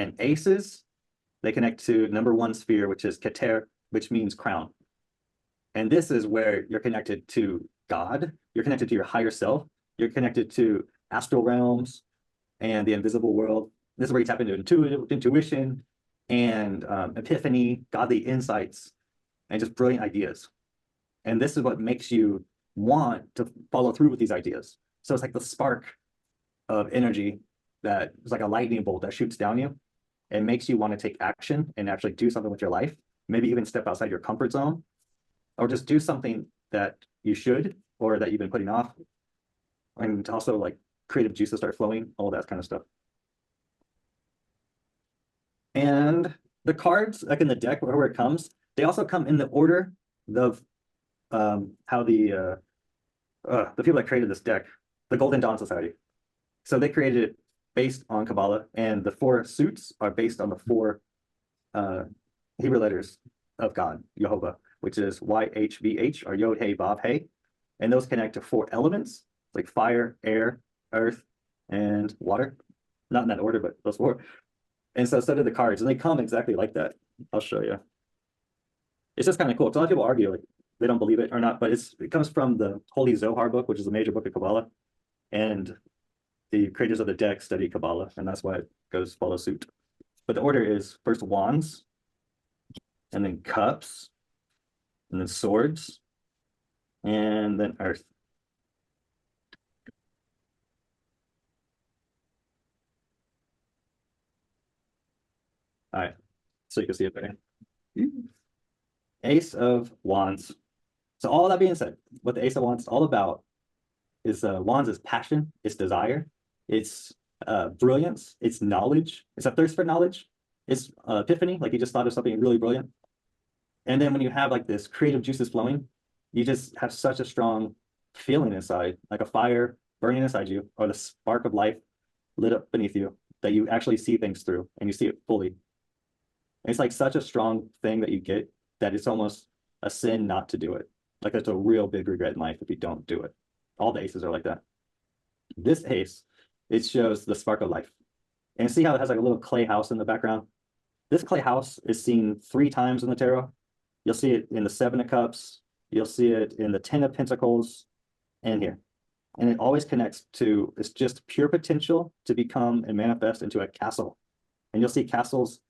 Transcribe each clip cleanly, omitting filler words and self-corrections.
And aces, they connect to number 1 sphere, which is Keter, which means crown. And this is where you're connected to God, you're connected to your higher self, you're connected to astral realms and the invisible world. This is where you tap into intuition and epiphany, godly insights, and just brilliant ideas. And this is what makes you want to follow through with these ideas. So it's like the spark of energy that is like a lightning bolt that shoots down you and makes you want to take action and actually do something with your life, maybe even step outside your comfort zone, or just do something that you should or that you've been putting off. And also like creative juices start flowing, all that kind of stuff. And the cards, like in the deck, where it comes, they also come in the order of how the people that created this deck, the Golden Dawn Society. So they created it based on Kabbalah, and the 4 suits are based on the 4 Hebrew letters of God, Jehovah, which is YHVH, or Yod Hey Vav Hey, and those connect to 4 elements like fire, air, earth, and water. Not in that order, but those 4. And so did the cards, and they come exactly like that. I'll show you. It's just kind of cool. A lot of people argue like they don't believe it or not, but it comes from the Holy Zohar book, which is a major book of Kabbalah, and the creators of the deck study Kabbalah, and that's why it goes follow suit. But the order is first wands, and then cups, and then swords, and then earth. All right, so you can see it there. Ace of Wands. So all that being said, what the Ace of Wands is all about is Wands is passion, it's desire, it's brilliance, it's knowledge, it's a thirst for knowledge, it's epiphany, like you just thought of something really brilliant. And then when you have like this creative juices flowing, you just have such a strong feeling inside, like a fire burning inside you, or the spark of life lit up beneath you, that you actually see things through and you see it fully. And it's like such a strong thing that you get that it's almost a sin not to do it. Like it's a real big regret in life if you don't do it. All the aces are like that. This ace, it shows the spark of life. And see how it has like a little clay house in the background? This clay house is seen 3 times in the tarot. You'll see it in the 7 of Cups. You'll see it in the 10 of Pentacles and here. And it always connects to, it's just pure potential to become and manifest into a castle. And you'll see castles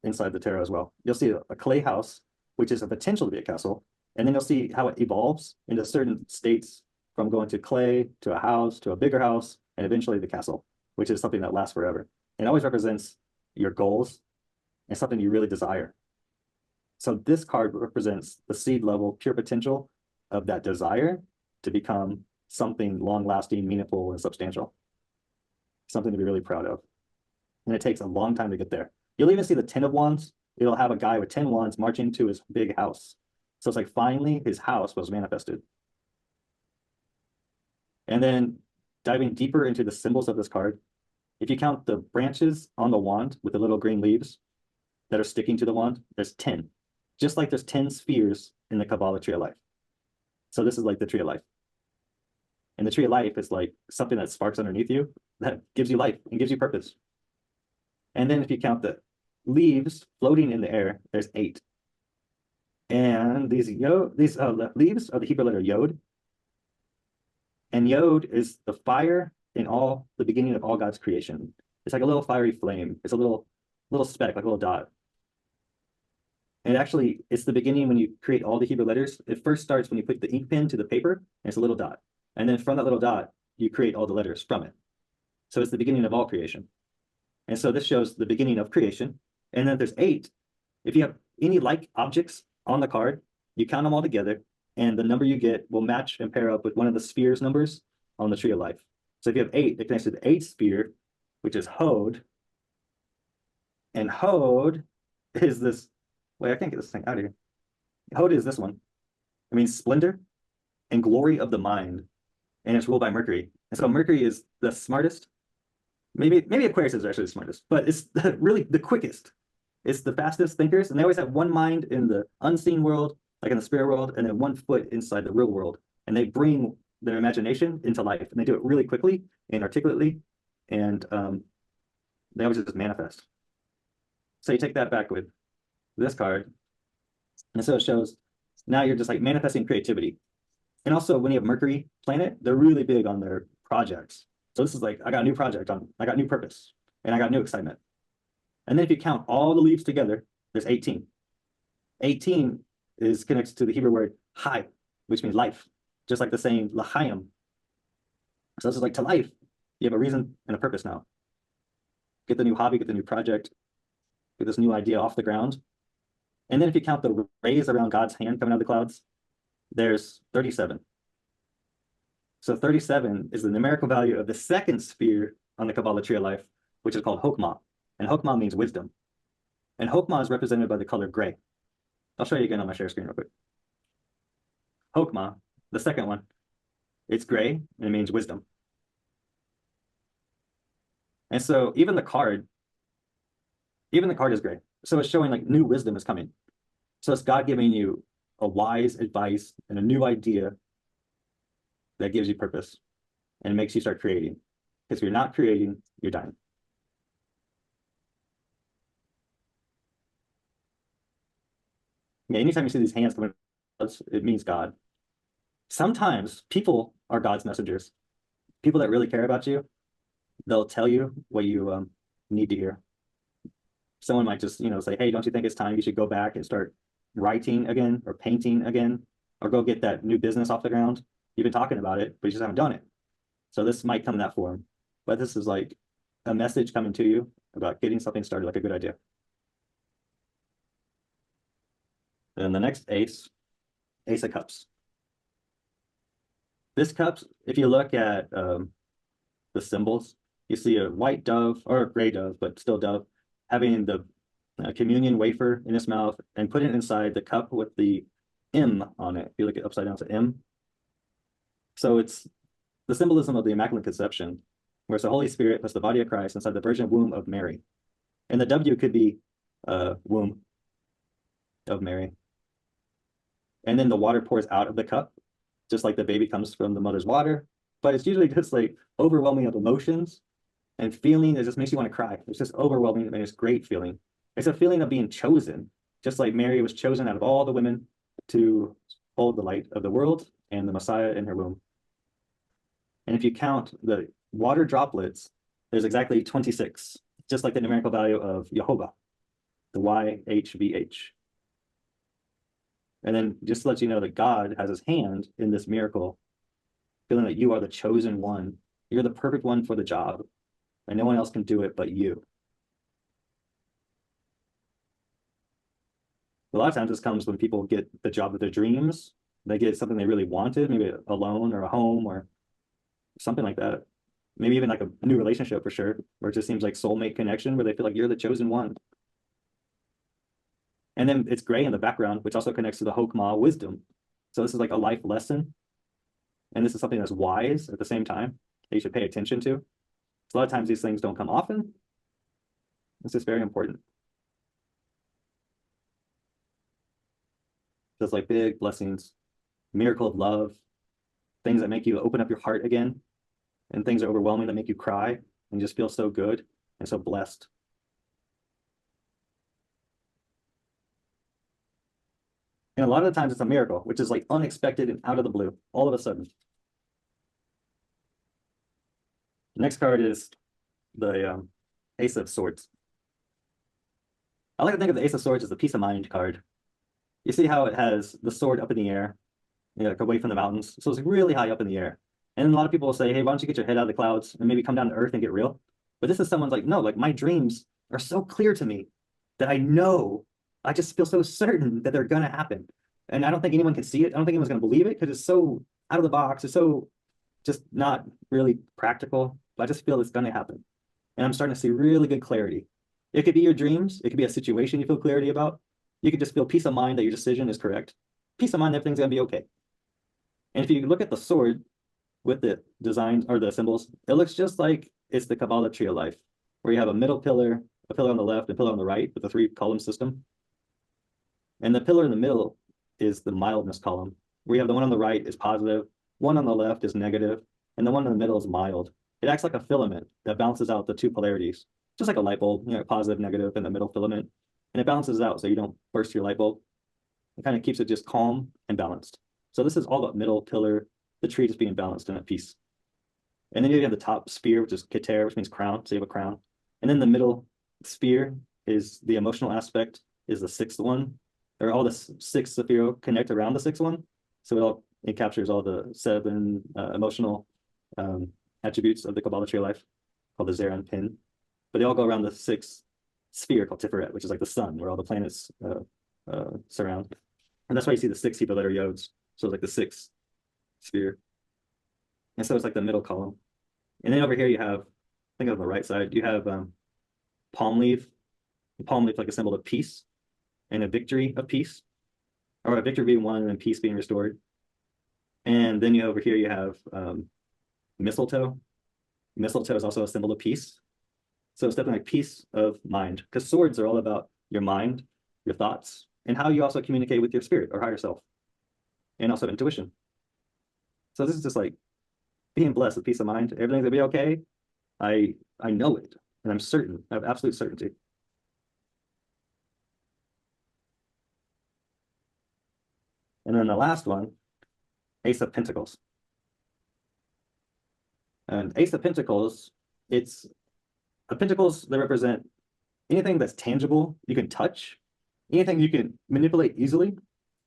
inside the tarot as well. You'll see a clay house, which is a potential to be a castle. And then you'll see how it evolves into certain states from going to clay to a house to a bigger house and eventually the castle, which is something that lasts forever. It always represents your goals and something you really desire. So this card represents the seed level pure potential of that desire to become something long-lasting, meaningful, and substantial. Something to be really proud of. And it takes a long time to get there. You'll even see the 10 of Wands. It'll have a guy with 10 wands marching to his big house. So it's like finally his house was manifested. And then diving deeper into the symbols of this card, if you count the branches on the wand with the little green leaves that are sticking to the wand, there's 10. Just like there's 10 spheres in the Kabbalah tree of life. So this is like the tree of life. And the tree of life is like something that sparks underneath you that gives you life and gives you purpose. And then if you count the leaves floating in the air, there's 8. And these leaves are the Hebrew letter Yod. And Yod is the fire in all the beginning of all God's creation. It's like a little fiery flame. It's a little speck, like a little dot. And actually, it's the beginning when you create all the Hebrew letters. It first starts when you put the ink pen to the paper, and it's a little dot. And then from that little dot, you create all the letters from it. So it's the beginning of all creation. And so this shows the beginning of creation. And then there's 8. If you have any like objects on the card, you count them all together, and the number you get will match and pair up with one of the spheres numbers on the tree of life. So if you have 8, it connects to the 8th sphere, which is Hod. And Hod is this, wait, I can't get this thing out of here. Hod is this one. It means splendor and glory of the mind. And it's ruled by Mercury. And so Mercury is the smartest. Maybe Aquarius is actually the smartest, but it's really the quickest. It's the fastest thinkers, and they always have one mind in the unseen world, like in the spirit world, and then one foot inside the real world. And they bring their imagination into life, and they do it really quickly and articulately, and they always just manifest. So you take that back with this card. And so it shows now you're just like manifesting creativity. And also when you have Mercury planet, they're really big on their projects. So this is like, I got a new project on, I got new purpose and I got new excitement. And then if you count all the leaves together, there's 18. 18 is connected to the Hebrew word chai, which means life, just like the saying l'chaim. So this is like to life. You have a reason and a purpose now. Get the new hobby, get the new project, get this new idea off the ground. And then if you count the rays around God's hand coming out of the clouds, there's 37. So 37 is the numerical value of the second sphere on the Kabbalah tree of life, which is called Chokmah. And Chokmah means wisdom. And Chokmah is represented by the color gray. I'll show you again on my share screen real quick. Chokmah, the second one, it's gray and it means wisdom. And so even the card is gray. So it's showing like new wisdom is coming. So it's God giving you a wise advice and a new idea that gives you purpose and makes you start creating. Because if you're not creating, you're dying. Yeah, anytime you see these hands coming, it means God. Sometimes people are God's messengers. People that really care about you, they'll tell you what you need to hear. Someone might just, say, hey, don't you think it's time you should go back and start writing again or painting again, or go get that new business off the ground? You've been talking about it, but you just haven't done it. So this might come in that form, but this is like a message coming to you about getting something started, like a good idea. And the next ace of cups. This cups, if you look at the symbols, you see a white dove or a gray dove, but still dove, having the communion wafer in its mouth and put it inside the cup with the M on it. If you look at upside down, it's an M. So it's the symbolism of the Immaculate Conception, where it's the Holy Spirit plus the body of Christ inside the virgin womb of Mary. And the W could be womb of Mary. And then the water pours out of the cup, just like the baby comes from the mother's water. But it's usually just like overwhelming of emotions and feeling. It just makes you want to cry. It's just overwhelming and it's great feeling. It's a feeling of being chosen, just like Mary was chosen out of all the women to hold the light of the world and the Messiah in her womb. And if you count the water droplets, there's exactly 26, just like the numerical value of Jehovah, the YHVH. And then just to let you know that God has his hand in this miracle, feeling that you are the chosen one. You're the perfect one for the job, and no one else can do it but you. A lot of times this comes when people get the job of their dreams. They get something they really wanted, maybe a loan or a home or something like that. Maybe even like a new relationship for sure, where it just seems like soulmate connection, where they feel like you're the chosen one. And then it's gray in the background, which also connects to the Chokmah wisdom. So this is like a life lesson. And this is something that's wise at the same time that you should pay attention to. So a lot of times these things don't come often. It's just very important. Just like big blessings, miracle of love, things that make you open up your heart again, and things that are overwhelming that make you cry and just feel so good and so blessed. And a lot of the times it's a miracle, which is like unexpected and out of the blue, all of a sudden. Next card is the Ace of Swords. I like to think of the Ace of Swords as the peace of mind card. You see how it has the sword up in the air, like away from the mountains. So it's really high up in the air. And a lot of people will say, hey, why don't you get your head out of the clouds and maybe come down to earth and get real? But this is someone's like, no, like my dreams are so clear to me that I know, I just feel so certain that they're going to happen. And I don't think anyone can see it. I don't think anyone's going to believe it because it's so out of the box. It's so just not really practical. But I just feel it's going to happen. And I'm starting to see really good clarity. It could be your dreams. It could be a situation you feel clarity about. You could just feel peace of mind that your decision is correct. Peace of mind that everything's going to be okay. And if you look at the sword with the designs or the symbols, it looks just like it's the Kabbalah tree of life, where you have a middle pillar, a pillar on the left, and a pillar on the right with a 3-column system. And the pillar in the middle is the mildness column, where you have the one on the right is positive, one on the left is negative, and the one in the middle is mild. It acts like a filament that balances out the two polarities. just like a light bulb, you know, positive, negative in the middle filament. And it balances out so you don't burst your light bulb. It kind of keeps it just calm and balanced. So this is all about middle pillar, the tree just being balanced and at peace. And then you have the top spear, which is keter, which means crown. So you have a crown. And then the middle spear is the emotional aspect, is the sixth one. Or all the six Sephiro connect around the sixth one. So it captures all the seven emotional attributes of the Qabalistic life, called the Zeran pin. But they all go around the sixth sphere called Tiferet, which is like the sun, where all the planets surround. And that's why you see the six Hebrew letter yods. So it's like the sixth sphere. And so it's like the middle column. And then over here you have, I think on the right side, you have palm leaf. Palm leaf like a symbol of peace and a victory of peace, or a victory being won and peace being restored. And then over here you have mistletoe. Mistletoe is also a symbol of peace. So it's definitely like peace of mind, because swords are all about your mind, your thoughts, and how you also communicate with your spirit or higher self, and also intuition. So this is just like being blessed with peace of mind. Everything's gonna be okay. I know it, and I'm certain. I have absolute certainty. And then the last one, Ace of Pentacles. And Ace of Pentacles, it's the pentacles that represent anything that's tangible, you can touch, anything you can manipulate easily,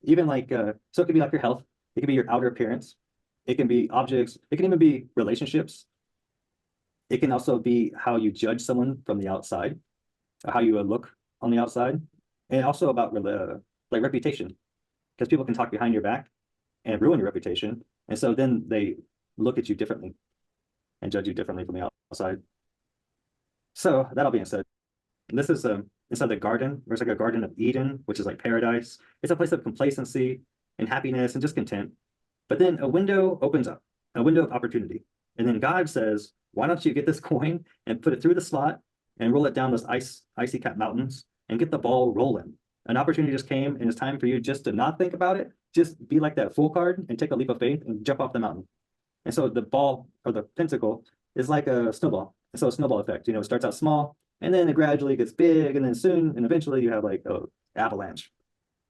even like, so it could be like your health, it could be your outer appearance, it can be objects, it can even be relationships. It can also be how you judge someone from the outside, or how you look on the outside, and also about like reputation, because people can talk behind your back and ruin your reputation. And so then they look at you differently and judge you differently from the outside. So that all being said, this is inside the garden. There's like a garden of Eden, which is like paradise. It's a place of complacency and happiness and just content. But then a window opens up, a window of opportunity. And then God says, why don't you get this coin and put it through the slot and roll it down those icy cap mountains and get the ball rolling. An opportunity just came, and it's time for you just to not think about it. Just be like that Fool card and take a leap of faith and jump off the mountain. And so the ball, or the pentacle, is like a snowball. So a snowball effect, you know, it starts out small and then it gradually gets big, and then soon and eventually you have like an avalanche.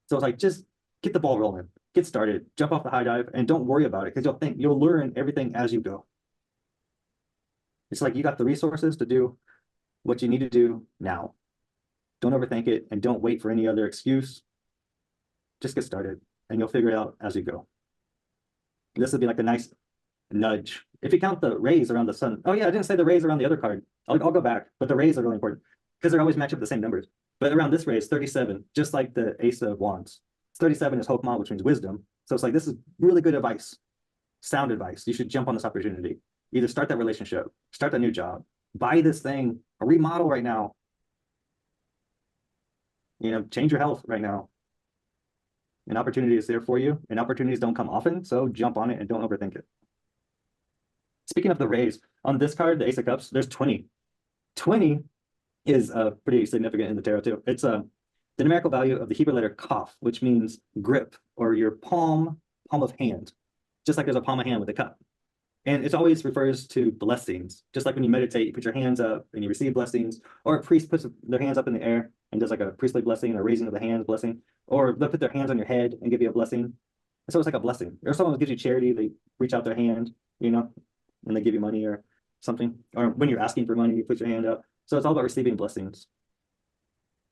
So it's like, just get the ball rolling, get started, jump off the high dive, and don't worry about it, because you'll learn everything as you go. It's like you got the resources to do what you need to do now. Don't overthink it, and don't wait for any other excuse. Just get started and you'll figure it out as you go. This would be like a nice nudge. If you count the rays around the sun. Oh yeah, I didn't say the rays around the other card. I'll go back, but the rays are really important because they're always match up the same numbers. But around this ray is 37, just like the Ace of Wands. 37 is Hokmah, which means wisdom. So it's like, this is really good advice, sound advice. You should jump on this opportunity. Either start that relationship, start that new job, buy this thing, or remodel right now. You know, change your health right now. An opportunity is there for you, and opportunities don't come often, so jump on it and don't overthink it. Speaking of the rays, on this card, the Ace of Cups, there's 20. 20 is pretty significant in the tarot too. It's the numerical value of the Hebrew letter Kaf, which means grip, or your palm of hand. Just like there's a palm of hand with a cup. And it always refers to blessings. Just like when you meditate, you put your hands up and you receive blessings, or a priest puts their hands up in the air and does like a priestly blessing, or raising of the hands blessing, or they'll put their hands on your head and give you a blessing. And so it's like a blessing. Or someone gives you charity, they reach out their hand, you know, and they give you money or something. Or when you're asking for money, you put your hand up. So it's all about receiving blessings.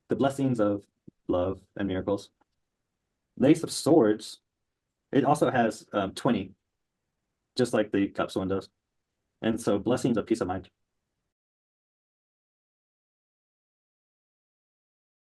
The blessings of love and miracles. The Ace of Swords, it also has 20, just like the Cups one does. And so blessings of peace of mind.